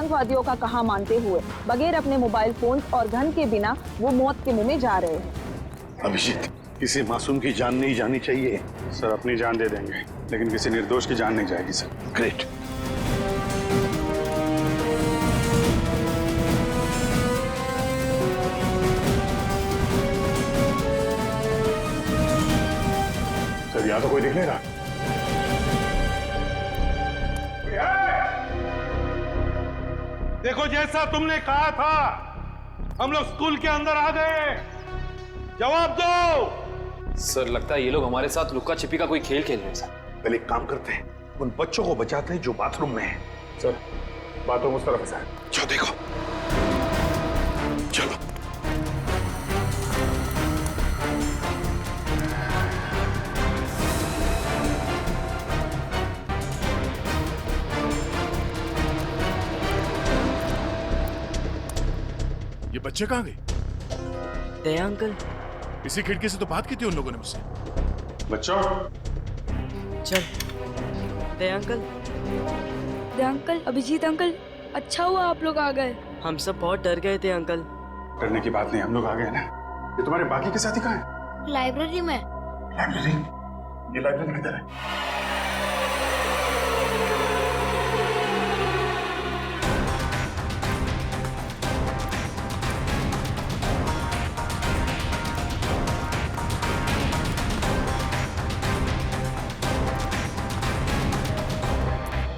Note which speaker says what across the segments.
Speaker 1: आतंकवादियों का कहा मानते हुए बगैर अपने मोबाइल फोन और गन के बिना वो मौत के मुंह में जा रहे हैं।
Speaker 2: अभिजीत, किसी मासूम की जान नहीं जानी चाहिए।
Speaker 3: सर अपनी जान दे देंगे, लेकिन किसी निर्दोष की जान नहीं जाएगी सर।
Speaker 2: ग्रेट।
Speaker 3: सर यहाँ तो कोई दिख नहीं रहा।
Speaker 2: देखो, जैसा तुमने कहा था, हम लोग स्कूल के अंदर आ गए। जवाब दो।
Speaker 4: सर लगता है ये लोग हमारे साथ लुक्का छिपी का कोई खेल खेल रहे हैं सर।
Speaker 2: पहले एक काम करते हैं, उन बच्चों को बचाते हैं जो बाथरूम में हैं।
Speaker 3: सर बाथरूम उस तरफ है सर।
Speaker 2: जाओ देखो। चलो।
Speaker 5: ये बच्चे कहाँ गए?
Speaker 6: दया अंकल।
Speaker 5: इसी खिड़की से तो बात की थी उन लोगों ने मुझसे।
Speaker 3: बच्चों,
Speaker 6: चल दया अंकल।
Speaker 7: दया अंकल, अभिजीत अंकल, अच्छा हुआ आप लोग आ गए।
Speaker 6: हम सब बहुत डर गए थे अंकल।
Speaker 3: डरने की बात नहीं, हम लोग आ गए ना। ये तुम्हारे बाकी के साथी कहाँ हैं?
Speaker 7: लाइब्रेरी में।
Speaker 3: लाइब्रेरी? ये लाइब्रेरी किधर है?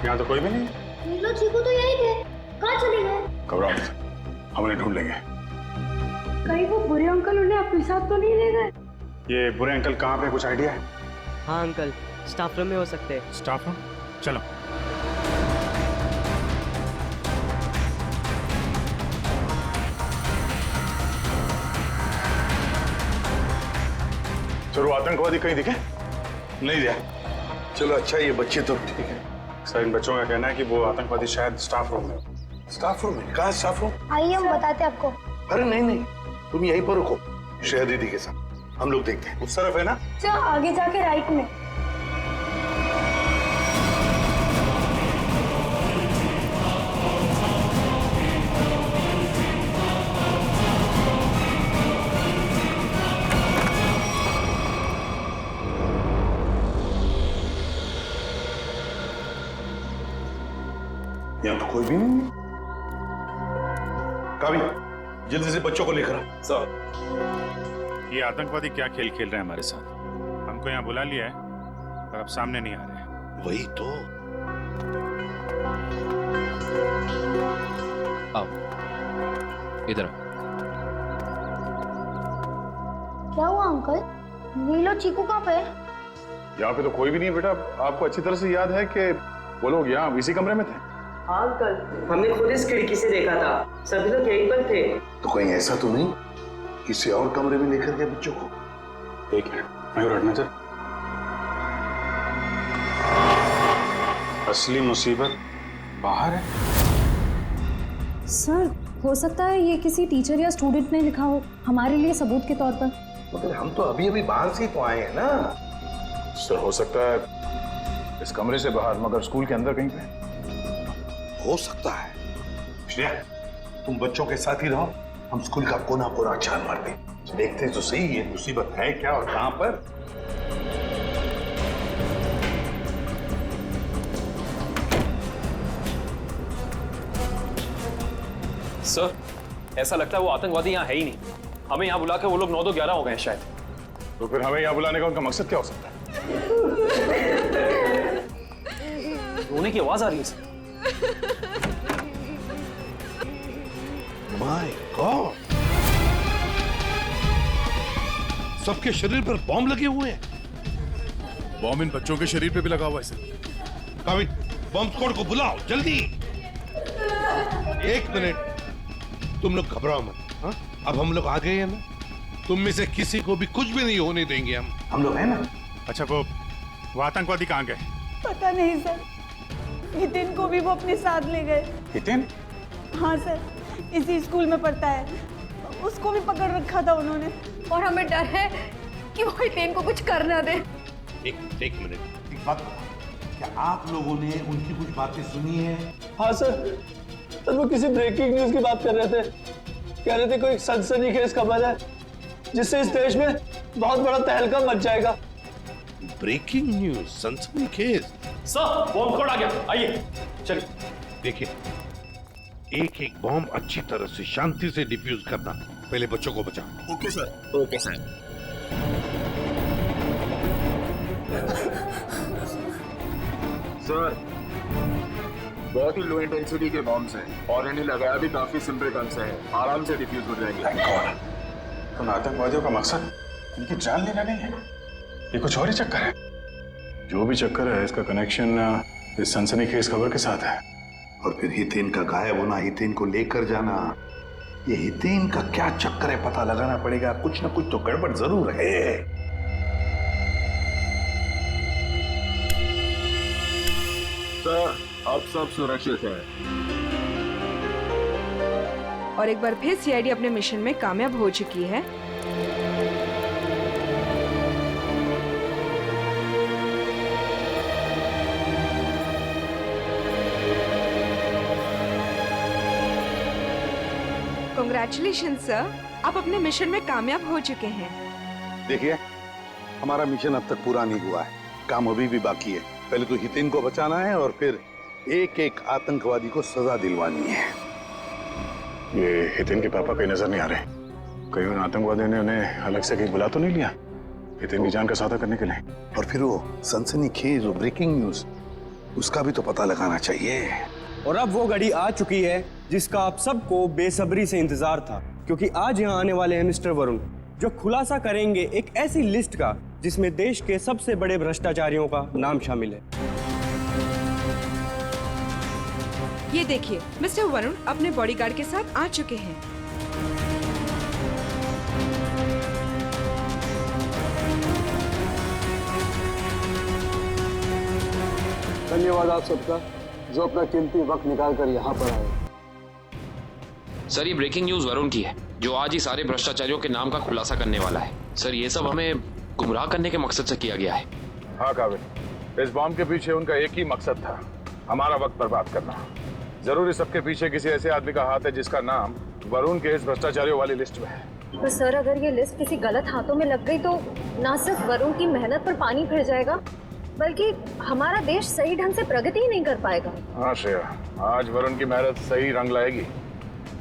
Speaker 3: यहाँ तो कोई भी नहीं है।
Speaker 8: नीलो चीकू तो यही थे, कहाँ चले गए?
Speaker 3: घबराओ मत, हम उन्हें ढूंढ लेंगे।
Speaker 8: कहीं वो बुरे अंकल उन्हें अपने साथ तो नहीं ले गए?
Speaker 3: ये बुरे अंकल कहाँ पे, कुछ आइडिया है?
Speaker 6: हाँ अंकल, स्टाफ रूम में हो सकते हैं।
Speaker 5: Staff room? चलो।
Speaker 3: चलो, आतंकवादी कहीं दिखे?
Speaker 2: नहीं दिया। चलो अच्छा, ये बच्चे तो ठीक है।
Speaker 3: सर इन बच्चों का कहना है कि वो आतंकवादी शायद स्टाफ रूम में।
Speaker 2: स्टाफ रूम में? कहाँ स्टाफ रूम?
Speaker 8: आइए हम बताते हैं आपको।
Speaker 2: अरे नहीं नहीं, तुम यहीं पर रुको, श्रेया दीदी के साथ। हम लोग देखते हैं।
Speaker 3: उस तरफ है ना?
Speaker 8: चलो आगे जाके राइट में।
Speaker 2: यहाँ तो कोई भी नहीं है। कावी, जल्दी से बच्चों को लेकर आ।
Speaker 3: सर
Speaker 5: ये आतंकवादी क्या खेल खेल रहे हैं हमारे साथ? हमको यहाँ बुला लिया है और अब सामने नहीं आ रहे हैं।
Speaker 2: वही तो।
Speaker 4: आओ इधर।
Speaker 8: क्या हुआ अंकल? नीलो चीकू कहाँ पे?
Speaker 3: यहाँ पे तो कोई भी नहीं है बेटा। आपको अच्छी तरह से याद है कि वो लोग यहाँ इसी कमरे में थे?
Speaker 6: हाँ अंकल, हमने खुद इस खिड़की से देखा था, सभी लोग यहीं पर थे।
Speaker 2: तो कहीं ऐसा तो नहीं किसी और कमरे में लेकर गए बच्चों को?
Speaker 3: एक मिनट, मयूर हटना सर। असली मुसीबत बाहर है।
Speaker 9: सर, हो सकता है ये किसी टीचर या स्टूडेंट ने लिखा हो हमारे लिए सबूत के तौर पर।
Speaker 2: मगर हम तो अभी अभी बाहर से ही तो आए हैं ना।
Speaker 3: सर हो सकता है इस कमरे से बाहर, मगर स्कूल के अंदर कहीं पे।
Speaker 2: हो सकता है। श्रेया, तुम बच्चों के साथ ही रहो, हम स्कूल का कोना कोना छान मारते हैं। देखते तो सही ये मुसीबत है क्या और कहां पर।
Speaker 4: सर ऐसा लगता है वो आतंकवादी यहाँ है ही नहीं। हमें यहाँ बुला के वो लोग 9-2-11 हो गए शायद।
Speaker 3: तो फिर हमें यहाँ बुलाने का उनका मकसद क्या हो सकता है?
Speaker 4: रोने की आवाज आ रही है सर।
Speaker 2: माय गॉड, सबके शरीर पर बॉम्ब लगे हुए हैं।
Speaker 5: बॉम्ब इन बच्चों के शरीर पे भी लगा हुआ है सर।
Speaker 2: काविद, बॉम्ब स्क्वाड को बुलाओ जल्दी। एक मिनट, तुम लोग घबराओ मत। हाँ? अब हम लोग आ गए हैं ना, तुम में से किसी को भी कुछ भी नहीं होने देंगे। हम लोग हैं ना।
Speaker 5: अच्छा, वो आतंकवादी कहाँ गए?
Speaker 7: पता नहीं सर, हितेन को भी वो अपने साथ ले गए।
Speaker 3: हितेन?
Speaker 7: हाँ सर, इसी स्कूल में पढ़ता है, उसको भी पकड़ रखा था उन्होंने।
Speaker 9: और हमें डर है कि वो हितेन को कुछ कर ना दे।
Speaker 2: एक मिनट, एक बात बताओ, क्या आप लोगों ने उनकी कुछ बातें सुनी है?
Speaker 4: हाँ सर,
Speaker 10: सर वो किसी ब्रेकिंग न्यूज की बात कर रहे थे, कह रहे थे कोई सनसनीखेज खबर है जिससे इस देश में बहुत बड़ा तहलका मच जाएगा।
Speaker 2: ब्रेकिंग न्यूज, सनसनीखेज।
Speaker 4: सर बॉम्ब स्क्वाड आ गया, आइए चलिए।
Speaker 2: देखिए, एक एक बॉम्ब अच्छी तरह से शांति से डिफ्यूज करना, पहले बच्चों को बचाओ।
Speaker 4: Okay sir. Okay sir.
Speaker 11: Sir बहुत ही लो इंटेंसिटी के बॉम्ब्स हैं और इन्हें लगाया भी काफी सिंपल ढंग से है, आराम से डिफ्यूज हो जाएंगे।
Speaker 3: उन आतंकवादियों का मकसद इनकी जान लेना नहीं है, ये कुछ और ही चक्कर है। जो भी चक्कर है इसका कनेक्शन इस सनसनीखेज खबर के साथ है।
Speaker 2: और फिर हितेन का गायब होना, हितेन को लेकर जाना, ये हितेन का क्या चक्कर है पता लगाना पड़ेगा। कुछ ना कुछ तो गड़बड़ जरूर है।
Speaker 11: सर अब सब सुरक्षित है।
Speaker 12: और एक बार फिर सीआईडी अपने मिशन में कामयाब हो चुकी है। कांग्रेचुलेशन सर, आप अपने मिशन में कामयाब हो चुके हैं।
Speaker 2: देखिए, हमारा मिशन अब तक पूरा नहीं हुआ है, काम अभी भी बाकी है। पहले तो हितेन को बचाना है और फिर एक एक आतंकवादी को सजा दिलवानी है।
Speaker 3: ये हितेन के पापा कहीं नजर नहीं आ रहे, कहीं उन आतंकवादियों ने उन्हें अलग से कहीं बुला तो नहीं लिया हितेन की जान का सौदा करने के लिए?
Speaker 2: और फिर वो सनसनीखेज, वो ब्रेकिंग न्यूज, उसका भी तो पता लगाना चाहिए।
Speaker 13: और अब वो घड़ी आ चुकी है जिसका आप सबको बेसब्री से इंतजार था, क्योंकि आज यहाँ आने वाले हैं मिस्टर वरुण, जो खुलासा करेंगे एक ऐसी लिस्ट का जिसमें देश के सबसे बड़े भ्रष्टाचारियों का नाम शामिल है।
Speaker 12: ये देखिए, मिस्टर वरुण अपने बॉडीगार्ड के साथ आ चुके हैं।
Speaker 10: धन्यवाद आप सबका जो अपना कीमती वक्त निकाल कर यहाँ पर आए।
Speaker 14: सर ये ब्रेकिंग न्यूज वरुण की है, जो आज ही सारे भ्रष्टाचारियों के नाम का खुलासा करने वाला है। सर ये सब हमें गुमराह करने के मकसद से किया गया है।
Speaker 3: हाँ काबिल, इस बॉम्ब के पीछे उनका एक ही मकसद था, हमारा वक्त बर्बाद करना। जरूर इस सबके पीछे किसी ऐसे आदमी का हाथ है जिसका नाम वरुण के इस भ्रष्टाचारियों वाली लिस्ट में है।
Speaker 9: तो सर अगर ये लिस्ट किसी गलत हाथों में लग गई तो ना सिर्फ वरुण की मेहनत पर पानी फिर जाएगा, बल्कि हमारा देश सही ढंग से प्रगति ही नहीं कर पाएगा।
Speaker 3: हाँ श्रेया, आज वरुण की मेहनत सही रंग लाएगी,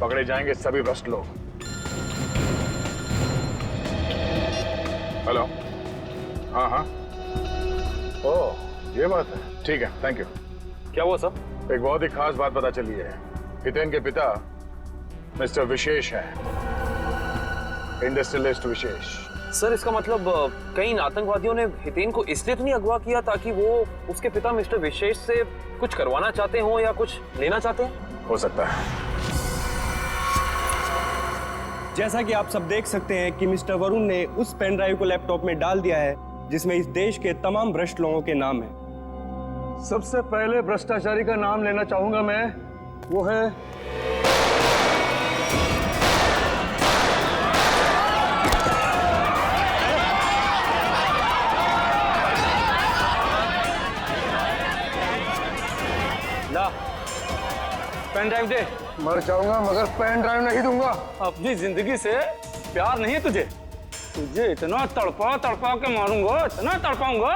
Speaker 3: पकड़े जाएंगे सभी भ्रष्ट लोग। हेलो, हाँ हाँ, ओह ये बात है, ठीक है, थैंक यू।
Speaker 4: क्या हुआ सर?
Speaker 3: एक बहुत ही खास बात पता चली है। हितेन के पिता मिस्टर विशेष हैं, इंडस्ट्रियलिस्ट विशेष।
Speaker 4: सर इसका मतलब कई आतंकवादियों ने हितेन को इसलिए तो नहीं अगवा किया ताकि वो उसके पिता मिस्टर विशेष से कुछ करवाना चाहते हो या कुछ लेना चाहते हैं?
Speaker 3: हो सकता है।
Speaker 13: जैसा कि आप सब देख सकते हैं कि मिस्टर वरुण ने उस पेन ड्राइव को लैपटॉप में डाल दिया है जिसमें इस देश के तमाम भ्रष्ट लोगों के नाम है।
Speaker 10: सबसे पहले भ्रष्टाचारी का नाम लेना चाहूंगा मैं, वो है
Speaker 4: ला पेन ड्राइव दे।
Speaker 10: मर जाऊंगा मगर पेन ड्राइव नहीं दूंगा।
Speaker 4: अपनी जिंदगी से प्यार नहीं है तुझे? तुझे इतना तड़पा तड़पा के मारूंगा, इतना तड़पाऊंगा।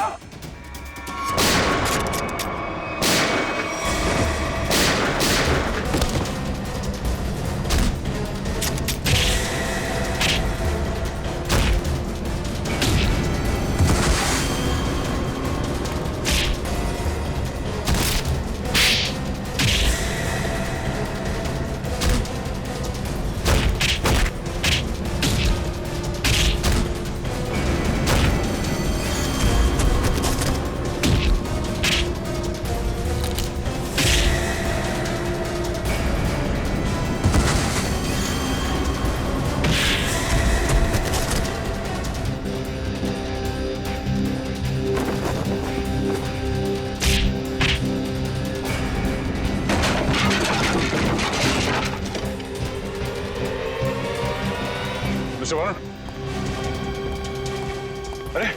Speaker 3: अरे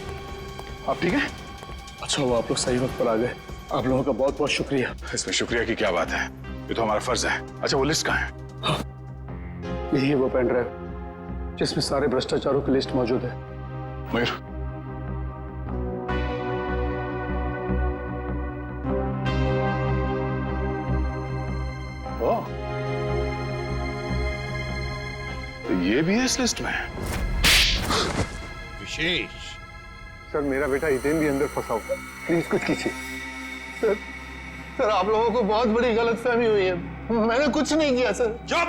Speaker 3: आप ठीक हैं?
Speaker 10: अच्छा हुआ आप लोग सही वक्त पर आ गए। आप लोगों का बहुत बहुत शुक्रिया।
Speaker 3: इसमें शुक्रिया की क्या बात है? ये तो हमारा फर्ज है। अच्छा वो लिस्ट कहाँ है?
Speaker 10: यही है वो पेन ड्राइव जिसमें सारे भ्रष्टाचारों की लिस्ट मौजूद है।
Speaker 3: मयूर, ओ, तो ये भी है इस लिस्ट में?
Speaker 2: विशेष,
Speaker 10: सर मेरा बेटा हितेन भी अंदर फंसा हुआ, प्लीज कुछ कीजिए। सर आप लोगों को बहुत बड़ी गलतफहमी हुई है, मैंने कुछ नहीं किया सर।
Speaker 2: चुप!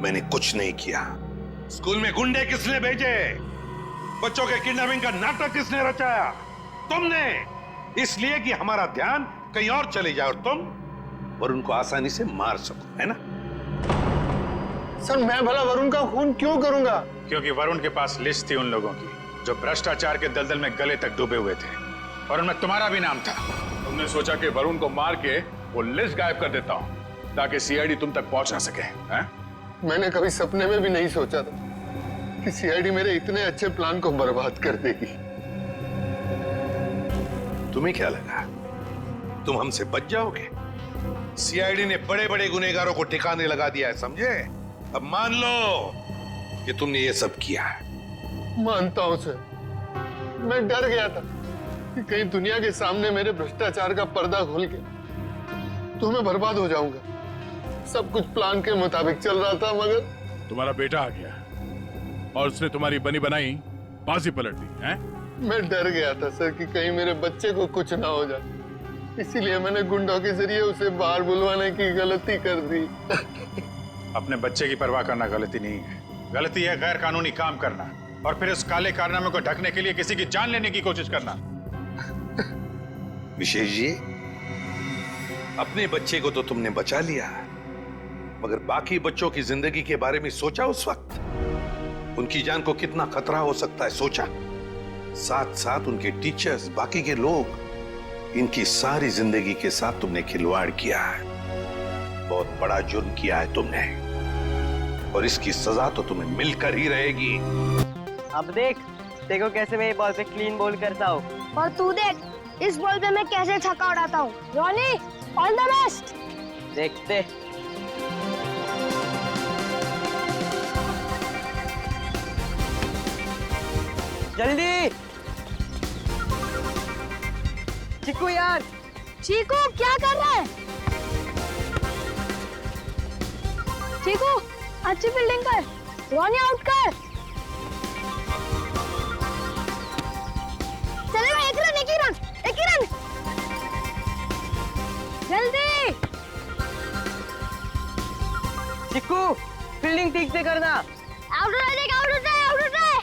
Speaker 2: मैंने कुछ नहीं किया। स्कूल में गुंडे किसने भेजे? बच्चों के किडनैपिंग का नाटक किसने रचाया? तुमने। इसलिए कि हमारा ध्यान कहीं और चले जाए और तुम वरुण को आसानी से मार सको, है ना?
Speaker 10: सर मैं भला वरुण का खून क्यों करूंगा?
Speaker 5: क्योंकि वरुण के पास लिस्ट थी उन लोगों की जो भ्रष्टाचार के दलदल में गले तक डूबे हुए थे, और उनमें तुम्हारा भी नाम था।
Speaker 3: तुमने सोचा कि वरुण को मार के वो लिस्ट गायब कर देता हूं ताकि सीआईडी तुम तक पहुंच ना सके, हैं?
Speaker 10: मैंने कभी सपने में भी नहीं सोचा था कि सीआईडी मेरे इतने अच्छे प्लान को बर्बाद कर देगी।
Speaker 2: तुम्हें क्या लगा तुम हमसे बच जाओगे? सीआईडी ने बड़े बड़े गुनहगारों को ठिकाने लगा दिया है, समझे? अब मान लो कि तुमने ये सब किया है।
Speaker 10: मानता हूं सर, मैं डर गया था कि कहीं दुनिया के सामने मेरे भ्रष्टाचार का पर्दा खुल के तो मैं बर्बाद हो जाऊंगा। सब कुछ प्लान के मुताबिक चल रहा था, मगर
Speaker 3: तुम्हारा बेटा आ गया और उसने तुम्हारी बनी बनाई बाजी पलट दी, हैं?
Speaker 10: मैं डर गया था सर कि कहीं मेरे बच्चे को कुछ ना हो जाए, इसीलिए मैंने गुंडों के जरिए उसे बाहर बुलवाने की गलती कर दी।
Speaker 5: अपने बच्चे की परवाह करना गलती नहीं है, गलती है गैर कानूनी काम करना और फिर उस काले कारनामे को ढकने के लिए किसी की जान लेने की कोशिश करना।
Speaker 2: विशेष जी, अपने बच्चे को तो तुमने बचा लिया, मगर बाकी बच्चों की जिंदगी के बारे में सोचा? उस वक्त उनकी जान को कितना खतरा हो सकता है सोचा? साथ साथ उनके टीचर्स, बाकी के लोग, इनकी सारी जिंदगी के साथ तुमने खिलवाड़ किया है। बहुत बड़ा जुर्म किया है तुमने और इसकी सजा तो तुम्हें मिलकर ही रहेगी।
Speaker 6: अब देखो कैसे मैं ये बॉल पे क्लीन बॉल करता हूँ।
Speaker 8: और तू देख इस बॉल पे मैं कैसे छक्का उड़ाता हूँ। Ronnie, all the best.
Speaker 6: देखते। जल्दी चिक्कू यार।
Speaker 8: चीकू क्या कर रहा है? चीकू अच्छी फील्डिंग कर, रॉनी आउट कर। चलेगा, एक ही रन। जल्दी
Speaker 6: चिक्कू फील्डिंग ठीक से करना।
Speaker 8: आउट हो जाए।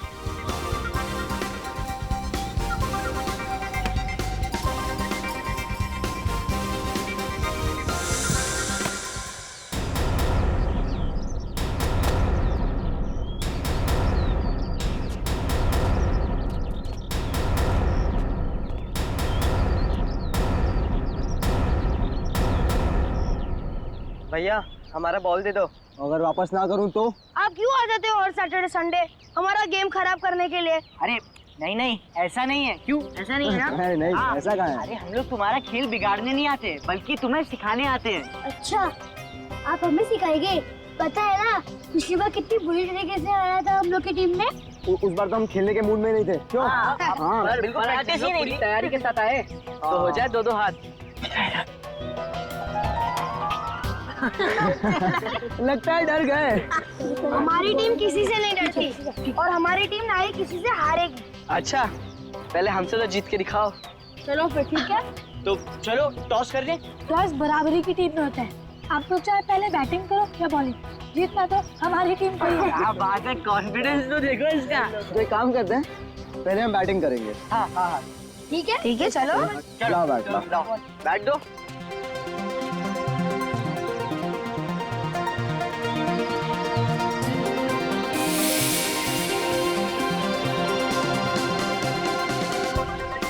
Speaker 6: भैया हमारा बॉल दे दो।
Speaker 10: अगर वापस ना करूं तो?
Speaker 8: आप क्यों आ जाते हो हर सैटरडे संडे हमारा गेम खराब करने के लिए?
Speaker 6: अरे नहीं ऐसा नहीं है। क्यों ऐसा नहीं है ना?
Speaker 10: नहीं
Speaker 6: हाँ।
Speaker 10: ऐसा कहाँ है?
Speaker 6: अरे हम लोग तुम्हारा खेल बिगाड़ने नहीं आते बल्कि तुम्हें सिखाने आते हैं।
Speaker 8: अच्छा, आप हमें सिखाएंगे? पता है ना पिछली बार कितनी बुरी तरीके से आया था हम लोग की टीम में।
Speaker 10: उस बार तो हम खेलने के मूड में नहीं थे। क्यों?
Speaker 6: हाँ, बिल्कुल प्रैक्टिस ही नहीं थी। तैयारी के साथ आए तो हो जाए दो हाथ।
Speaker 10: लगता है डर गए।
Speaker 8: हमारी टीम किसी से नहीं डरती और हमारी टीम ना ही किसी से हारेगी।
Speaker 6: अच्छा पहले हमसे तो जीत के दिखाओ।
Speaker 8: चलो फिर ठीक है,
Speaker 6: तो चलो टॉस कर ले।
Speaker 8: टॉस बराबरी की टीम में होता है। आप लोग चाहे पहले बैटिंग करो या बॉलिंग, जीतना तो हमारी टीम को ही है।
Speaker 6: क्या बात है, कॉन्फिडेंस तो देखो इसका।
Speaker 10: तो एक काम करते हैं, पहले हम बैटिंग करेंगे।
Speaker 6: हाँ
Speaker 8: ठीक है चलो
Speaker 6: बैट दो।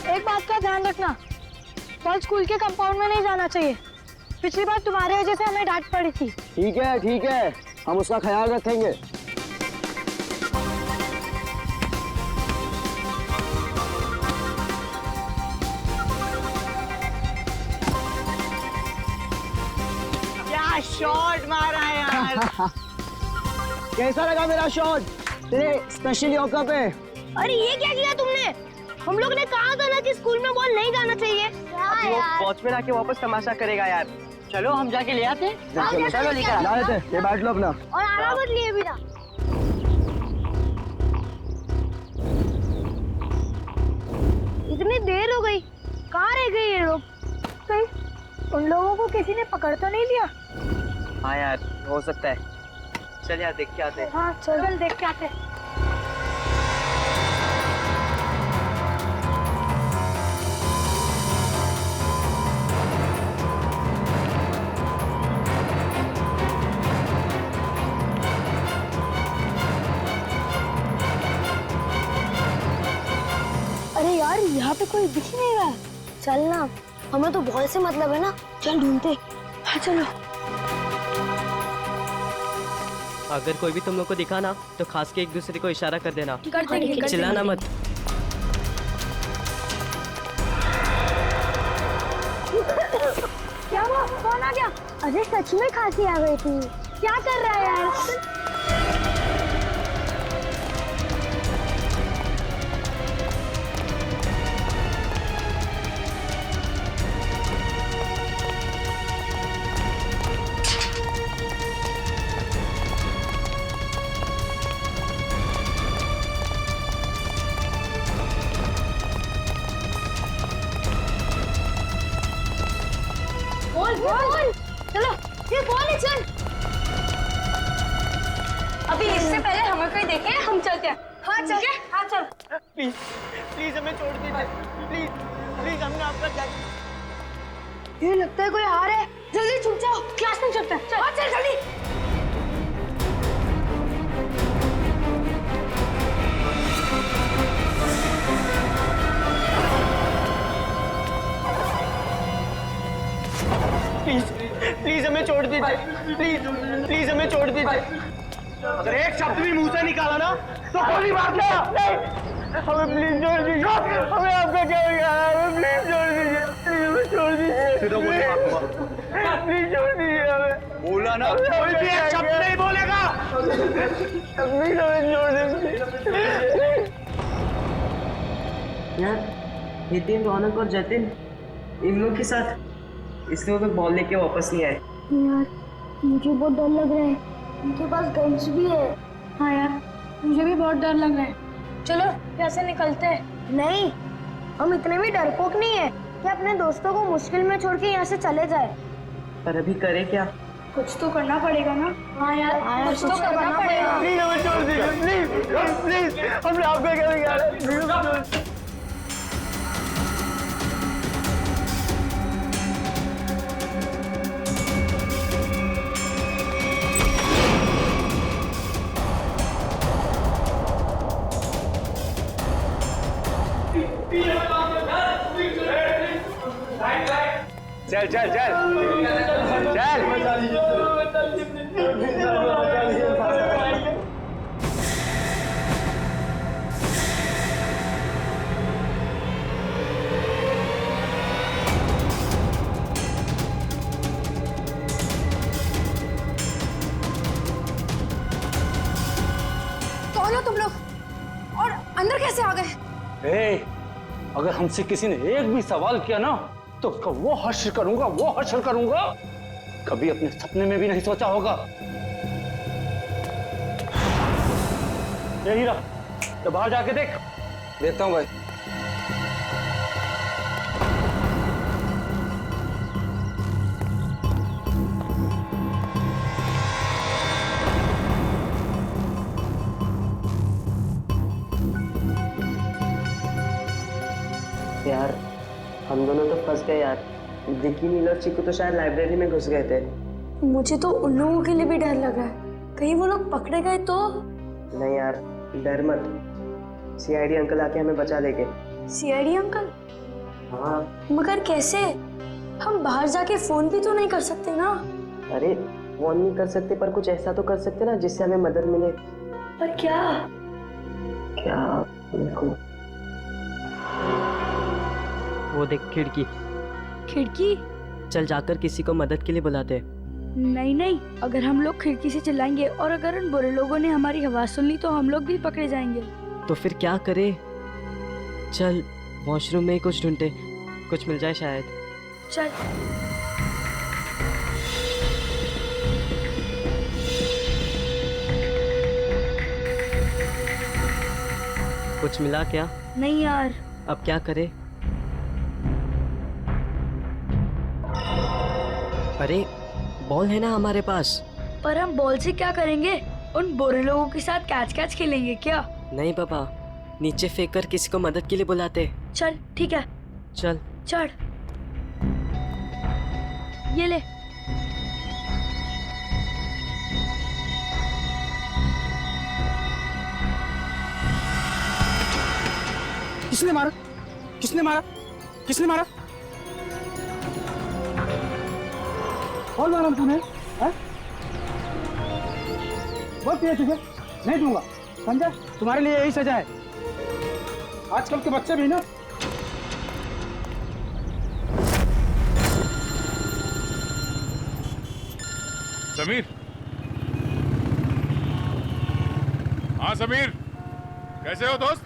Speaker 8: एक बात का ध्यान रखना, बॉल स्कूल के कंपाउंड में नहीं जाना चाहिए। पिछली बार तुम्हारे वजह से हमें डांट पड़ी थी।
Speaker 10: ठीक है, हम उसका ख्याल रखेंगे।
Speaker 15: शॉट मारा यार। कैसा लगा मेरा शॉट तेरे स्पेशल यॉर्कर पे?
Speaker 8: अरे ये क्या किया तुमने? हम लोग ने कहा था ना कि स्कूल में बॉल नहीं जाना चाहिए।
Speaker 15: वो वॉचमैन आके वापस तमाशा करेगा यार। चलो हम जाके ले आते। चलो लेकर ला लेते। ये बैठ लो अपना।
Speaker 8: और आना मत लिए बिना। इतनी देर हो गई, कहाँ रह गए ये लोग? कहीं उन लोगों को किसी ने पकड़ तो नहीं लिया?
Speaker 15: हाँ यार हो सकता है। चल यार देख के आते।
Speaker 8: हाँ चल देख के आते। अरे यार यहाँ पे कोई दिख ही नहीं रहा। चल ना, हमें तो बॉल से मतलब है ना। चल ढूंढते। हाँ चलो।
Speaker 15: अगर कोई भी तुम लोग को दिखा ना तो खास के एक दूसरे को इशारा कर देना।
Speaker 8: कर देंगे।
Speaker 15: चिल्लाना मत।
Speaker 8: क्या हुआ? कौन आ गया? अरे सच में खांसी आ गई थी। क्या कर रहा है यार? बॉल चलो, ये बॉल है। चल अभी इससे पहले हमें कोई देखे हम चलते हैं। हाँ चल। हाँ चल।
Speaker 15: प्लीज प्लीज हमें छोड़ दीजिए। प्लीज प्लीज हमने आपका
Speaker 8: ये लगता है कोई आ रहा है। जल्दी छुप जाओ, क्लास में चलते हैं। चल चल जल्दी।
Speaker 15: प्लीज हमें छोड़ दीजिए। प्लीज हमें छोड़ दीजिए। अगर एक शब्द भी मुंह से निकाला ना तो गोली मार दे। हमें प्लीज छोड़ दीजिए। हमें आपका क्या है? हमें प्लीज छोड़ दीजिए। प्लीज हमें छोड़ दीजिए। प्लीज छोड़ दीजिए हमें। बोला ना कोई भी एक शब्द नहीं बोलेगा। प्लीज हमें छोड़ दीजिए। यार नितिन, रौनक और जतिन इन लोग के साथ इसलिए वो बॉल लेके वापस नहीं आए।
Speaker 8: यार मुझे बहुत डर लग रहा है। उनके पास गन्स भी है। हाँ यार मुझे भी बहुत डर लग रहा है। चलो यहाँ से निकलते हैं। नहीं, हम इतने भी डरपोक नहीं है कि अपने दोस्तों को मुश्किल में छोड़ के यहाँ से चले जाए।
Speaker 15: पर अभी करे क्या?
Speaker 8: कुछ तो करना पड़ेगा ना। हाँ यार कुछ तो करना पड़ेगा।
Speaker 15: प्लीज हमें छोड़ दीजिए। प्लीज प्लीज हमने आपका क्या बिगाड़ा? चल चल चल चल।
Speaker 12: कौन हो तुम लोग और अंदर कैसे आ गए?
Speaker 16: अगर हमसे किसी ने एक भी सवाल किया ना तो उसका वो हश्र करूंगा कभी अपने सपने में भी नहीं सोचा होगा। ये हीरा, तो बाहर जाके देखता हूँ भाई।
Speaker 15: यार हम दोनों तो फंस गए यार। विकी, नील और चीकू तो शायद लाइब्रेरी में घुस गए थे।
Speaker 8: मुझे तो उन लोगों के लिए भी डर लग रहा है। कहीं वो लोग पकड़े गए तो?
Speaker 15: नहीं यार डर मत, सीआईडी अंकल आके हमें बचा लेंगे।
Speaker 8: CID uncle?
Speaker 15: हाँ।
Speaker 8: मगर कैसे? हम बाहर जाके फोन भी तो नहीं कर सकते ना।
Speaker 15: अरे फोन नहीं कर सकते पर कुछ ऐसा तो कर सकते ना जिससे हमें मदद मिले।
Speaker 8: पर क्या?
Speaker 15: क्या? बिल्कुल। वो देख खिड़की।
Speaker 8: खिड़की?
Speaker 15: चल जाकर किसी को मदद के लिए बुलाते।
Speaker 8: नहीं नहीं, अगर हम लोग खिड़की से चिल्लाएंगे और अगर उन बुरे लोगों ने हमारी आवाज सुन ली तो हम लोग भी पकड़े जाएंगे।
Speaker 6: तो फिर क्या करे? चल वॉशरूम में ही कुछ ढूंढते, कुछ मिल जाए शायद।
Speaker 8: चल।
Speaker 6: कुछ मिला क्या?
Speaker 8: नहीं यार।
Speaker 6: अब क्या करे? अरे बॉल है ना हमारे पास।
Speaker 8: पर हम बॉल से क्या करेंगे? उन बुरे लोगों के साथ कैच कैच खेलेंगे क्या?
Speaker 6: नहीं पापा, नीचे फेंक कर किसी को मदद के लिए बुलाते।
Speaker 8: चल ठीक है।
Speaker 6: चल
Speaker 8: चढ़। ये ले।
Speaker 15: किसने मारा? किसने मारा? किसने मारा? कौन मारा तूने? बहुत किया तुझे, नहीं दूंगा, समझा? तुम्हारे लिए यही सजा है। आजकल के बच्चे भी ना।
Speaker 3: समीर, हाँ समीर, कैसे हो दोस्त?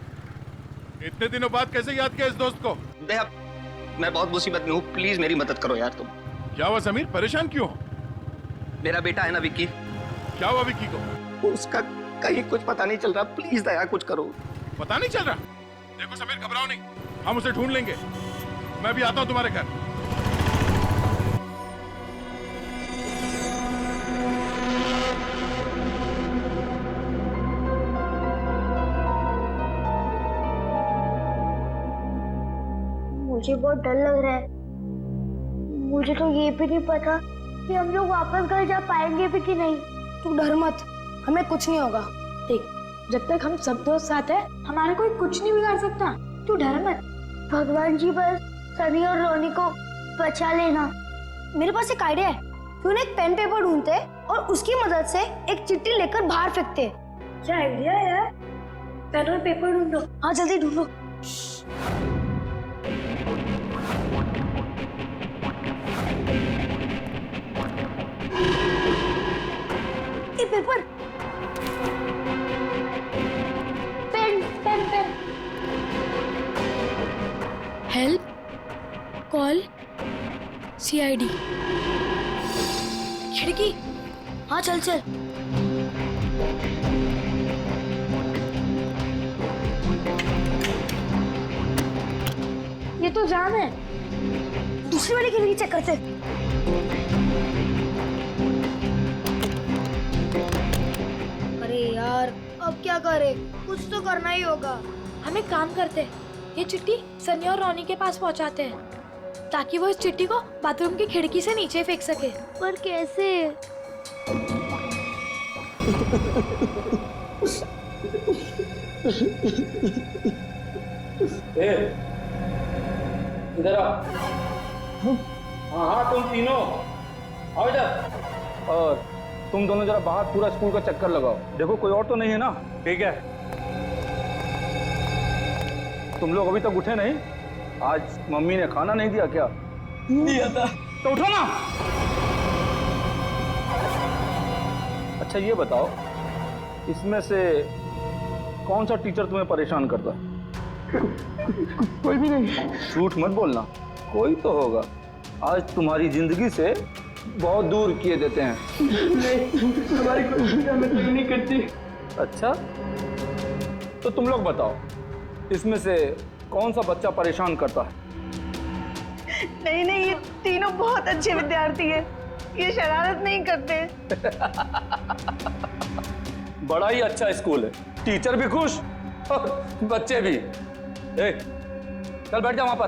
Speaker 3: इतने दिनों बाद कैसे याद किया इस दोस्त को?
Speaker 15: मैं बहुत मुसीबत में हूँ, प्लीज मेरी मदद करो यार तुम।
Speaker 3: क्या हुआ समीर, परेशान क्यों हो?
Speaker 15: मेरा बेटा है ना विक्की।
Speaker 3: क्या हुआ विक्की को?
Speaker 15: उसका कहीं कुछ पता नहीं चल रहा, प्लीज दया कुछ करो।
Speaker 3: पता नहीं चल रहा? देखो समीर, घबराओ नहीं, हम उसे ढूंढ लेंगे। मैं भी आता हूँ तुम्हारे घर।
Speaker 8: मुझे बहुत डर लग रहा है। मुझे तो ये भी नहीं पता कि हम लोग वापस घर जा पाएंगे भी कि नहीं।
Speaker 17: तू डर मत, हमें कुछ नहीं होगा। देख, जब तक हम सब दोस्त साथ हैं, हमारा कोई कुछ नहीं बिगाड़ सकता। तू डर मत।
Speaker 8: भगवान जी बस सनी और रोनी को बचा लेना।
Speaker 17: मेरे पास एक आइडिया है। क्यों ना एक पेन पेपर ढूंढते और उसकी मदद से एक चिट्ठी लेकर बाहर फेंकते।
Speaker 8: क्या आइडिया है यार? पेन और पेपर ढूंढो।
Speaker 17: हाँ जल्दी ढूंढो।
Speaker 8: ये paper, pen pen pen.
Speaker 17: Help, call, CID। खिड़की। हाँ चल चल।
Speaker 8: ये तो जाम है।
Speaker 17: दूसरी वाली खिड़की चेक करते।
Speaker 8: अरे यार अब क्या करें? कुछ तो करना ही होगा।
Speaker 17: हम एक काम करते हैं, ये चिट्ठी सनी और रोनी के पास पहुंचाते हैं ताकि वो इस चिट्ठी को बाथरूम की खिड़की से नीचे फेंक सके।
Speaker 8: पर कैसे?
Speaker 16: इधर आओ। हाँ हाँ तुम तीनों आओ इधर। और तुम दोनों जरा बाहर पूरा स्कूल का चक्कर लगाओ, देखो कोई और तो नहीं है ना। ठीक है। तुम लोग अभी तक उठे नहीं? आज मम्मी ने खाना नहीं दिया क्या?
Speaker 15: दिया था।
Speaker 16: तो उठो ना। अच्छा ये बताओ, इसमें से कौन सा टीचर तुम्हें परेशान करता है?
Speaker 15: कोई भी नहीं।
Speaker 16: झूठ मत बोलना, कोई तो होगा। आज तुम्हारी जिंदगी से बहुत दूर किए देते हैं।
Speaker 15: नहीं, हमारी कोई हमें नहीं करती।
Speaker 16: अच्छा तो तुम लोग बताओ, इसमें से कौन सा बच्चा परेशान करता है?
Speaker 7: नहीं नहीं, ये तीनों बहुत अच्छे विद्यार्थी हैं। ये शरारत नहीं करते।
Speaker 16: बड़ा ही अच्छा स्कूल है, टीचर भी खुश और बच्चे भी। चल बैठ जा वहां पर।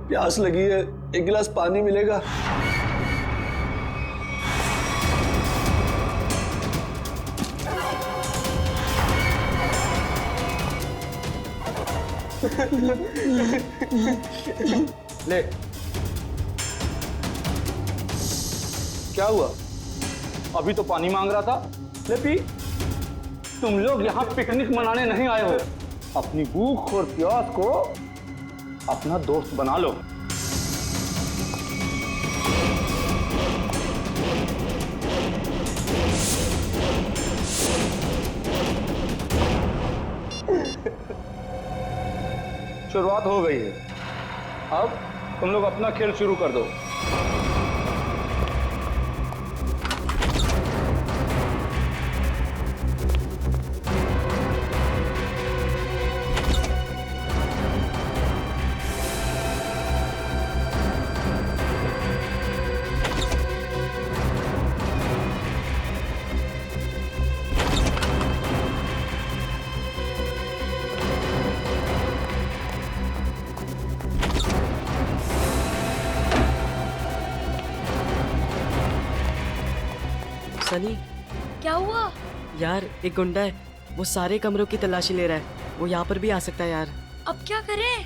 Speaker 15: प्यास लगी है, एक गिलास पानी मिलेगा?
Speaker 16: ले। क्या हुआ? अभी तो पानी मांग रहा था, ले पी। तुम लोग यहाँ पिकनिक मनाने नहीं आए हो, अपनी भूख और प्यास को अपना दोस्त बना लो। शुरुआत हो गई है, अब तुम लोग अपना खेल शुरू कर दो।
Speaker 6: सनी,
Speaker 17: क्या हुआ?
Speaker 6: यार एक गुंडा है, वो सारे कमरों की तलाशी ले रहा है। वो यहाँ पर भी आ सकता है यार।
Speaker 17: अब क्या करें?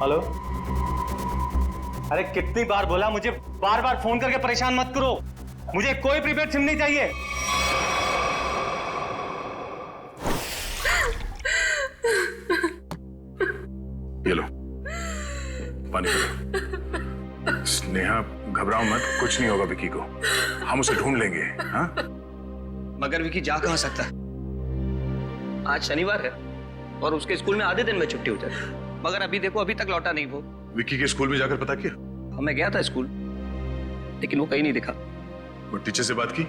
Speaker 15: हेलो, अरे कितनी बार बोला, मुझे बार बार फोन करके परेशान मत करो। मुझे कोई प्रीपेड सिम नहीं चाहिए।
Speaker 3: ये लो पानी पीलो। स्नेहा घबराओ मत, कुछ नहीं होगा विकी को, हम उसे ढूंढ लेंगे। हाँ?
Speaker 15: मगर विकी जा कहाँ सकता है? आज शनिवार है और उसके स्कूल में आधे दिन में छुट्टी हो जाती, मगर अभी देखो अभी तक लौटा नहीं वो।
Speaker 3: विकी के स्कूल में जाकर पता किया?
Speaker 15: मैं गया था स्कूल, लेकिन वो कहीं नहीं दिखा।
Speaker 3: वो टीचर से बात की?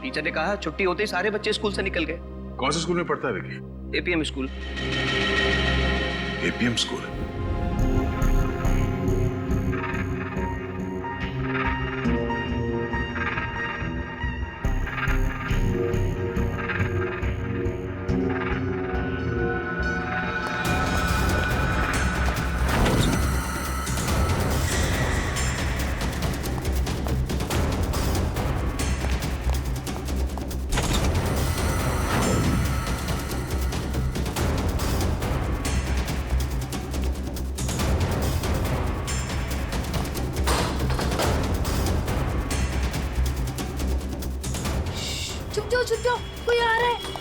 Speaker 15: टीचर ने कहा छुट्टी होते ही सारे बच्चे स्कूल से निकल गए।
Speaker 3: कौन से स्कूल में पढ़ता है Vicky?
Speaker 15: APM school.
Speaker 3: APM school?
Speaker 17: छुप जाओ, कोई आ रहा है।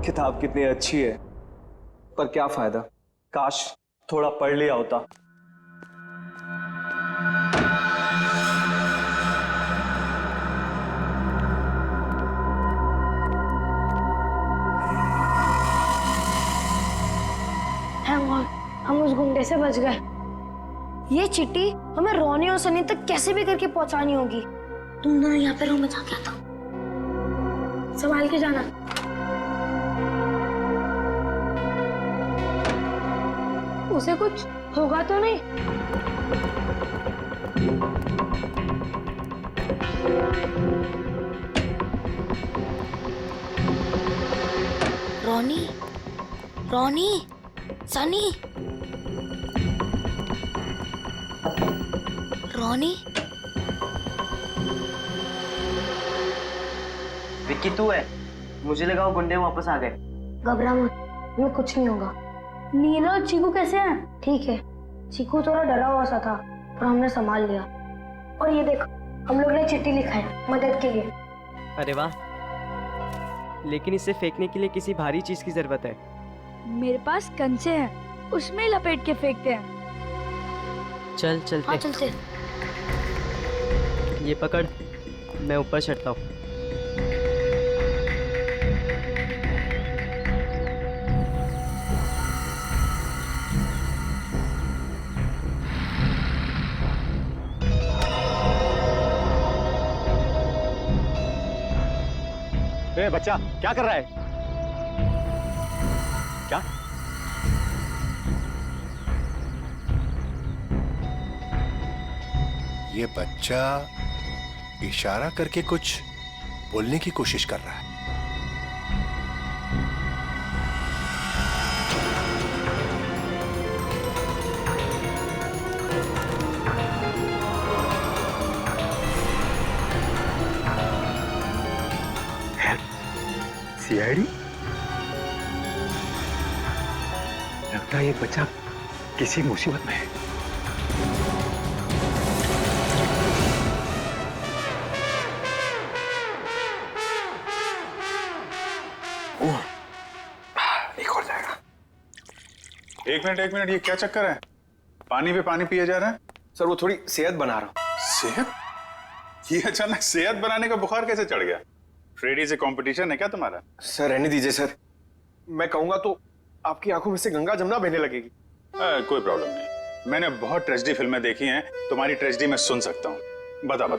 Speaker 15: किताब कितनी अच्छी है, पर क्या फायदा, काश थोड़ा पढ़ लिया होता।
Speaker 8: Hang on, हम उस गुंडे से बच गए। ये चिट्ठी हमें रोनी और सनी तक कैसे भी करके पहुंचानी होगी। तुम दोनों यहाँ पे रूम में जाके आता, संभाल के जाना। उसे कुछ होगा तो नहीं? रोनी, रोनी, सनी, रोनी।
Speaker 15: विक्की तू है? मुझे लगा वो गुंडे वापस आ गए।
Speaker 8: घबरा मत, हमें कुछ नहीं होगा। नीला और चीकू कैसे हैं? ठीक है, चीकू थोड़ा डरा हुआ सा था पर हमने संभाल लिया। और ये देखो, हम लोग ने चिट्ठी लिखा है मदद के लिए।
Speaker 6: अरे वाह, लेकिन इसे फेंकने के लिए किसी भारी चीज की जरूरत है।
Speaker 17: मेरे पास कंचे हैं, उसमें लपेट के फेंकते हैं।
Speaker 6: चल चलते।
Speaker 8: हाँ चलते।
Speaker 6: ये पकड़, मैं ऊपर चढ़ता हूँ।
Speaker 13: ए बच्चा क्या कर रहा है? क्या?
Speaker 18: ये बच्चा इशारा करके कुछ बोलने की कोशिश कर रहा है।
Speaker 19: सीआईडी? लगता है ये बच्चा किसी मुसीबत में है।
Speaker 5: एक और जाएगा। एक मिनट, ये क्या चक्कर है? पानी पे पानी पिया जा रहा है?
Speaker 15: सर वो थोड़ी सेहत बना रहा हूं।
Speaker 5: सेहत? ये अचानक सेहत बनाने का बुखार कैसे चढ़ गया? फ्रेडी से कंपटीशन है क्या तुम्हारा?
Speaker 15: सर रहने दीजिए सर, मैं कहूंगा तो आपकी आंखों में से गंगा जमुना बहने लगेगी।
Speaker 5: कोई प्रॉब्लम नहीं, मैंने बहुत ट्रेजेडी फिल्में देखी हैं, तुम्हारी ट्रेजेडी मैं सुन सकता हूँ। बताओ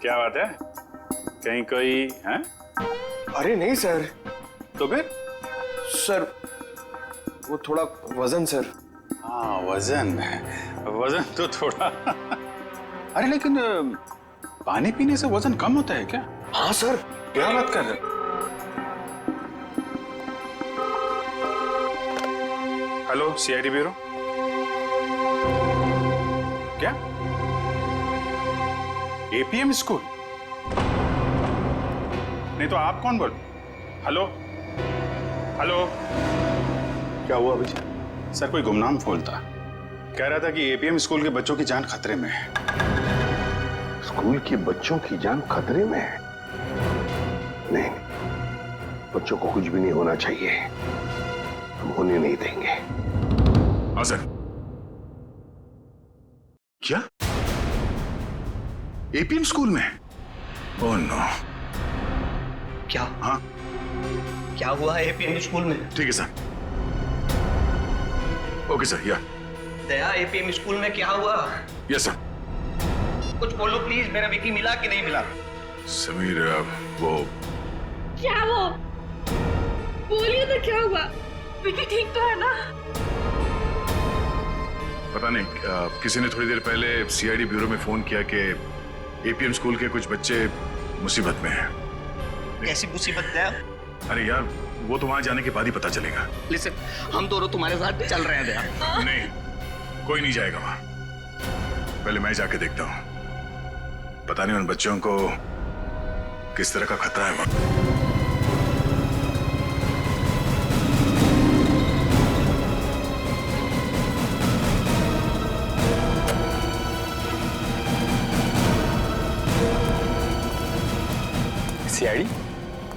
Speaker 5: क्या बात है? कहीं कोई है?
Speaker 15: अरे नहीं सर।
Speaker 5: तो फिर?
Speaker 15: सर वो थोड़ा वजन सर।
Speaker 5: हाँ वजन तो थोड़ा अरे लेकिन पानी पीने से वजन कम होता है क्या?
Speaker 15: हाँ सर।
Speaker 5: क्या बात कर रहे? Hello CID bureau. क्या? APM school? नहीं तो आप कौन बोल? हेलो
Speaker 2: क्या हुआ अभी?
Speaker 5: सर कोई गुमनाम फोन था, कह रहा था कि एपीएम स्कूल के बच्चों की जान खतरे में है।
Speaker 2: स्कूल के बच्चों की जान खतरे में है? नहीं, बच्चों को कुछ भी नहीं होना चाहिए, हम होने नहीं देंगे।
Speaker 5: हाँ सर। क्या? एपीएम स्कूल में? Oh no.
Speaker 15: क्या?
Speaker 5: हाँ
Speaker 15: क्या हुआ है एपीएम स्कूल में?
Speaker 5: ठीक है सर। Okay sir. या
Speaker 15: दया एपीएम स्कूल में क्या हुआ?
Speaker 5: Yes sir.
Speaker 15: कुछ बोलो प्लीज, मेरा विकी मिला कि नहीं मिला?
Speaker 5: समीर वो
Speaker 17: क्या वो? बोलिए तो क्या हुआ? विकी ठीक तो है ना?
Speaker 5: पता नहीं, किसी ने थोड़ी देर पहले सीआईडी ब्यूरो में फोन किया कि एपीएम स्कूल के कुछ बच्चे मुसीबत में हैं।
Speaker 15: कैसी मुसीबत है?
Speaker 5: अरे यार वो तो वहां जाने के बाद ही पता चलेगा।
Speaker 15: लिसन, हम दोनों तुम्हारे साथ चल रहे हैं दया।
Speaker 5: नहीं, कोई नहीं जाएगा वहां, पहले मैं जाके देखता हूं। पता नहीं उन बच्चों को किस तरह का खतरा है वहां।
Speaker 19: सीआईडी?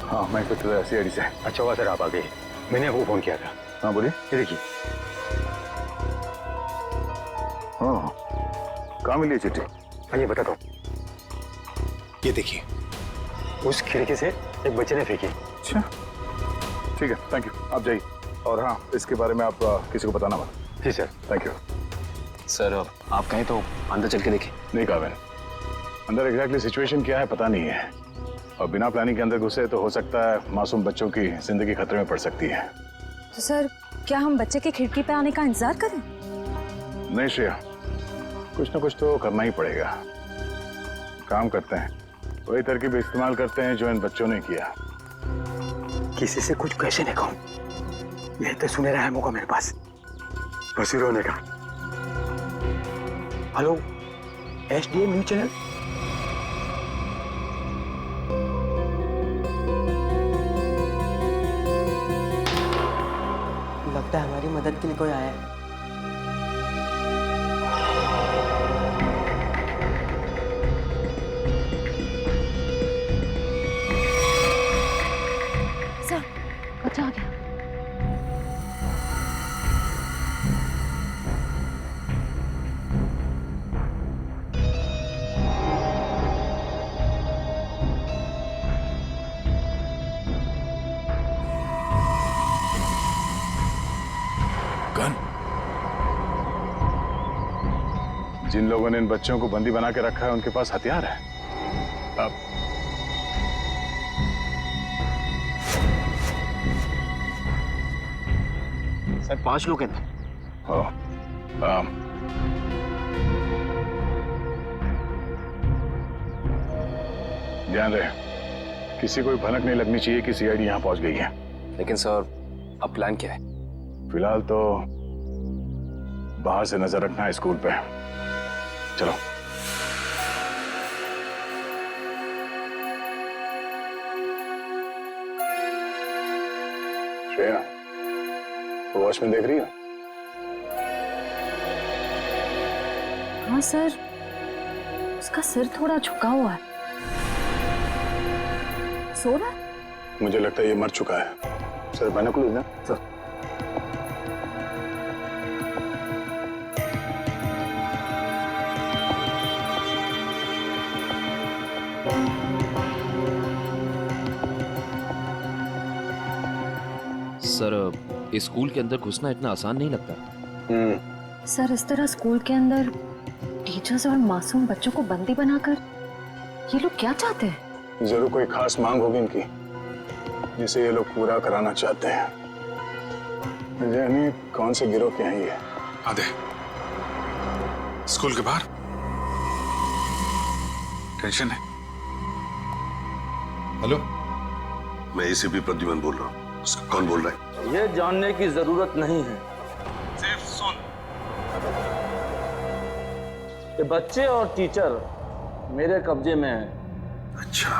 Speaker 5: हाँ मैं कुछ सीआईडी से।
Speaker 19: अच्छा हुआ सर आप आ गए, मैंने आपको फोन किया था।
Speaker 5: हाँ बोलिए।
Speaker 19: ये देखिए।
Speaker 5: हाँ कहाँ मिली चिट्ठी?
Speaker 19: हाँ ये बताता हूँ। ये देखिए, उस खिड़की से एक बच्चे ने फेंकी।
Speaker 5: अच्छा ठीक है, थैंक यू, आप जाइए। और हाँ इसके बारे में आप किसी को बताना मत।
Speaker 19: जी सर।
Speaker 5: Thank you
Speaker 4: sir. आप कहें तो अंदर चल के देखें।
Speaker 5: नहीं कहा मैंने, अंदर एग्जैक्टली सिचुएशन क्या है पता नहीं है, और बिना प्लानिंग के अंदर घुसे तो हो सकता है मासूम बच्चों की जिंदगी खतरे में पड़ सकती है।
Speaker 9: तो सर क्या हम बच्चे के खिड़की पे आने का इंतजार करें?
Speaker 5: नहीं श्रेया, कुछ ना कुछ तो करना ही पड़ेगा। काम करते हैं, वही तरकीब इस्तेमाल करते हैं जो इन बच्चों ने किया।
Speaker 19: किसी से कुछ कैसे नहीं कहूं, यही तो सुनहरा है मौका मेरे पास, बस रोने का। Hello SDM news channel.
Speaker 6: लगता है हमारी मदद के लिए कोई आया है।
Speaker 9: सर बच्चा आ गया।
Speaker 5: जिन लोगों ने इन बच्चों को बंदी बना के रखा है उनके पास हथियार है। अब
Speaker 15: 5 लोग हैं।
Speaker 3: ध्यान रहे, किसी को भी भनक नहीं लगनी चाहिए कि सीआईडी यहाँ पहुंच गई है।
Speaker 4: लेकिन सर, अब प्लान क्या है?
Speaker 3: फिलहाल तो बाहर से नजर रखना है स्कूल पे। चलो। श्रेया, वॉचमैन देख रही हो?
Speaker 9: हाँ सर, उसका सिर थोड़ा झुका हुआ है। सो रहा है?
Speaker 3: मुझे लगता है ये मर चुका है। सर बाइनोकुलर ना सर।
Speaker 14: सर, इस स्कूल के अंदर घुसना इतना आसान नहीं लगता।
Speaker 9: सर, इस तरह स्कूल के अंदर टीचर्स और मासूम बच्चों को बंदी बनाकर ये लोग क्या चाहते हैं?
Speaker 3: जरूर कोई खास मांग होगी इनकी जिसे ये लोग पूरा कराना चाहते हैं। जानिए कौन से गिरोह के हैं ये?
Speaker 5: आधे स्कूल के बाहर टेंशन है।
Speaker 2: हेलो, मैं एसीपी प्रद्युमन बोल रहा हूँ। कौन बोल रहा है?
Speaker 16: ये जानने की जरूरत नहीं है,
Speaker 5: सिर्फ सुन।
Speaker 16: ये बच्चे और टीचर मेरे कब्जे में है।
Speaker 2: अच्छा,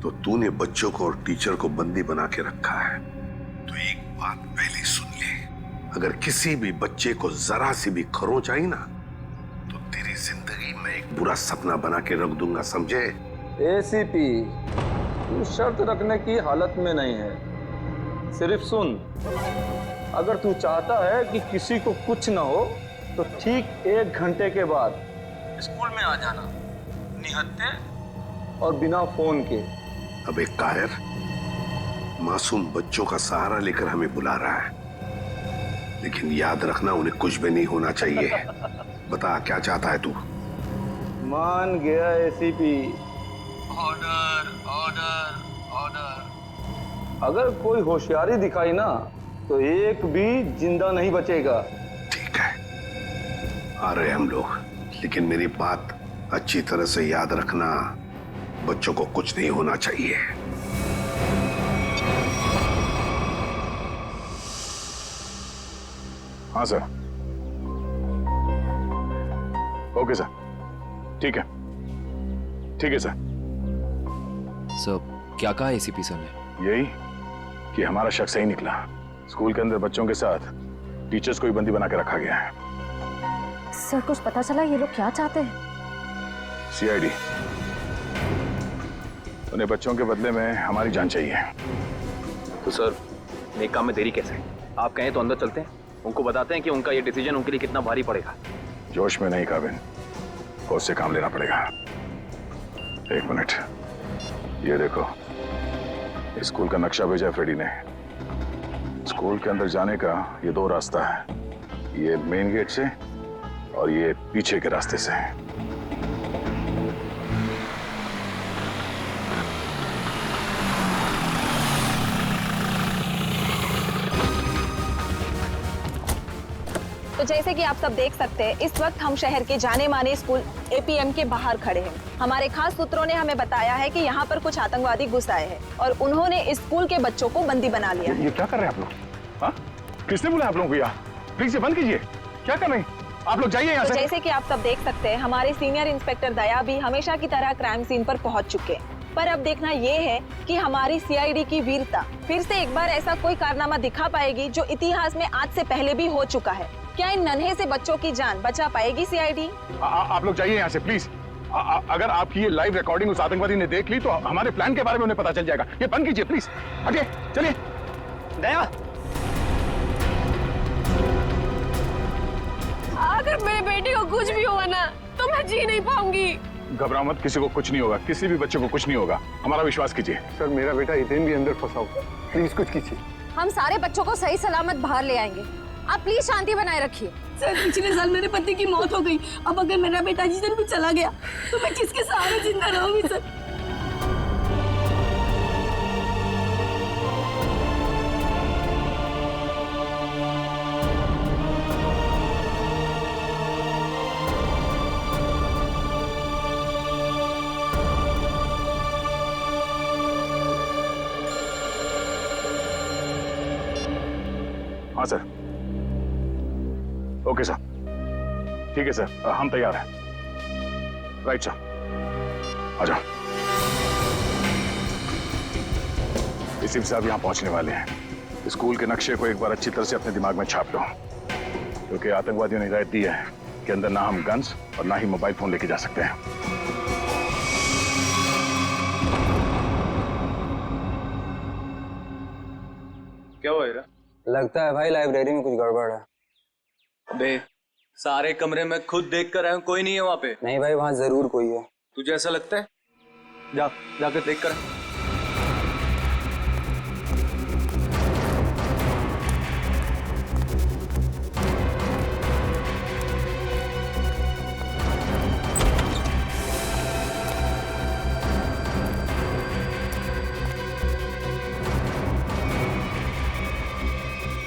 Speaker 2: तो तूने बच्चों को और टीचर को बंदी बना के रखा है। तो एक बात पहले सुन ले, अगर किसी भी बच्चे को जरा सी भी खरोंच आई ना, तो तेरी जिंदगी में एक बुरा सपना बना के रख दूंगा, समझे?
Speaker 16: एसीपी, तू शर्त रखने की हालत में नहीं है। सिर्फ सुन, अगर तू चाहता है कि किसी को कुछ ना हो तो ठीक 1 घंटे के बाद स्कूल में आ जाना, निहत्थे और बिना फोन के।
Speaker 2: अब एक कायर मासूम बच्चों का सहारा लेकर हमें बुला रहा है, लेकिन याद रखना उन्हें कुछ भी नहीं होना चाहिए। बता क्या चाहता है तू?
Speaker 16: मान गया एसीपी।
Speaker 15: Order order order.
Speaker 16: अगर कोई होशियारी दिखाई ना तो एक भी जिंदा नहीं बचेगा।
Speaker 2: ठीक है, आ रहे हम लोग, लेकिन मेरी बात अच्छी तरह से याद रखना, बच्चों को कुछ नहीं होना चाहिए।
Speaker 3: हाँ सर। ओके सर, ठीक है, ठीक है सर।
Speaker 14: सर, क्या कहा एसीपी सर ने?
Speaker 3: यही कि हमारा शक सही निकला। स्कूल के अंदर बच्चों के साथ टीचर्स को भी बंदी बना के रखा गया है।
Speaker 9: सर, कुछ पता चला ये लोग क्या चाहते हैं?
Speaker 3: सीआईडी, उन्हें बच्चों के बदले में हमारी जान चाहिए।
Speaker 4: तो सर, नेक काम में देरी कैसे? आप कहें तो अंदर चलते हैं, उनको बताते हैं कि उनका ये डिसीजन उनके लिए कितना भारी पड़ेगा।
Speaker 3: जोश में नहीं काबिन, होश से काम लेना पड़ेगा। 1 मिनट, ये देखो, स्कूल का नक्शा भेजा फ्रेडी ने। स्कूल के अंदर जाने का ये 2 रास्ता है, ये मेन गेट से और ये पीछे के रास्ते से।
Speaker 1: तो जैसे कि आप सब देख सकते हैं, इस वक्त हम शहर के जाने माने स्कूल एपीएम के बाहर खड़े हैं। हमारे खास सूत्रों ने हमें बताया है कि यहाँ पर कुछ आतंकवादी घुस आए हैं और उन्होंने इस स्कूल के बच्चों को बंदी बना लिया।
Speaker 3: ये क्या कर रहे हैं आप लोग? हाँ? किसने बोला आप लोगों को? यहाँ प्लीज ये बंद कीजिए। क्या कर रहे हैं आप लोग? जाइए यहाँ
Speaker 1: तो
Speaker 3: से।
Speaker 1: जैसे कि आप सब देख सकते हैं, हमारे सीनियर इंस्पेक्टर दया भी हमेशा की तरह क्राइम सीन पर पहुंच चुके हैं। पर अब देखना ये है कि हमारी सीआईडी की वीरता फिर से एक बार ऐसा कोई कारनामा दिखा पाएगी जो इतिहास में आज से पहले भी हो चुका है। क्या इन नन्हे से बच्चों की जान बचा पाएगी सीआईडी?
Speaker 3: आप लोग जाइए यहाँ से प्लीज। अगर आपकी ये लाइव रिकॉर्डिंग उस आतंकवादी ने देख ली तो हमारे प्लान के बारे में उन्हें पता चल जाएगा। ये बंद कीजिए प्लीज। हटिए, चलिए।
Speaker 15: दया,
Speaker 17: अगर मेरे बेटे को कुछ भी हुआ ना तो मैं जी नहीं पाऊंगी।
Speaker 3: घबराओ मत, किसी को कुछ नहीं होगा, किसी भी बच्चे को कुछ नहीं होगा, हमारा विश्वास कीजिए।
Speaker 10: सर, मेरा बेटा हितेन भी अंदर फंसा हुआ, प्लीज कुछ कीजिए।
Speaker 9: हम सारे बच्चों को सही सलामत बाहर ले आएंगे, आप प्लीज शांति बनाए रखिए।
Speaker 7: सर, पिछले साल मेरे पति की मौत हो गई, अब अगर मेरा बेटा जिस भी चला गया तो मैं किसके सहारे जिंदा रहूंगी सर?
Speaker 3: हाँ सर। ओके सर, ठीक है सर, हम तैयार हैं। राइट सर, आ जाओ। इसी से आप यहाँ पहुंचने वाले हैं। स्कूल के नक्शे को एक बार अच्छी तरह से अपने दिमाग में छाप लो, क्योंकि आतंकवादियों ने हिदायत दी है कि अंदर ना हम गन्स और ना ही मोबाइल फोन लेके जा सकते हैं।
Speaker 13: क्या हुआ हीरा?
Speaker 15: लगता है भाई लाइब्रेरी में कुछ गड़बड़ है।
Speaker 13: अबे सारे कमरे में खुद देख कर आया हूं, कोई नहीं है वहां पे।
Speaker 15: नहीं भाई, वहां जरूर कोई है।
Speaker 13: तुझे ऐसा लगता है? जाकर देख कर।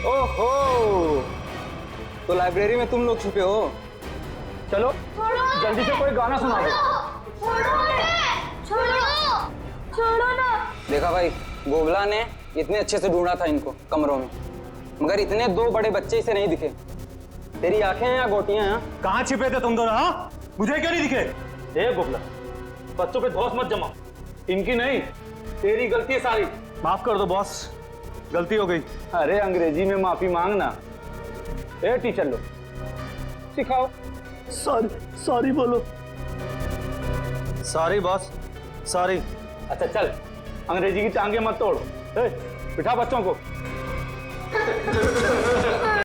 Speaker 15: ओहो, तो लाइब्रेरी में तुम लोग छुपे हो। चलो जल्दी से कोई गाना सुना दो।
Speaker 8: छोड़ो ना।
Speaker 15: देखा भाई, गोबला ने इतने अच्छे से ढूंढा था इनको कमरों में, मगर इतने दो बड़े बच्चे इसे नहीं दिखे। तेरी आंखें हैं या गोटियां हैं?
Speaker 13: कहाँ छिपे थे तुम दोनों? हाँ, मुझे क्यों नहीं दिखे?
Speaker 15: ए गोबला, बच्चों पे धौंस मत जमा। इनकी नहीं, तेरी गलती है सारी।
Speaker 13: माफ कर दो बॉस, गलती हो गई।
Speaker 15: अरे अंग्रेजी में माफी मांगना। ए टीचर लोग, सिखाओ।
Speaker 13: सॉरी बोलो। Sorry boss, sorry.
Speaker 15: अच्छा चल, अंग्रेजी की टांगे मत तोड़। ए, बिठा बच्चों को।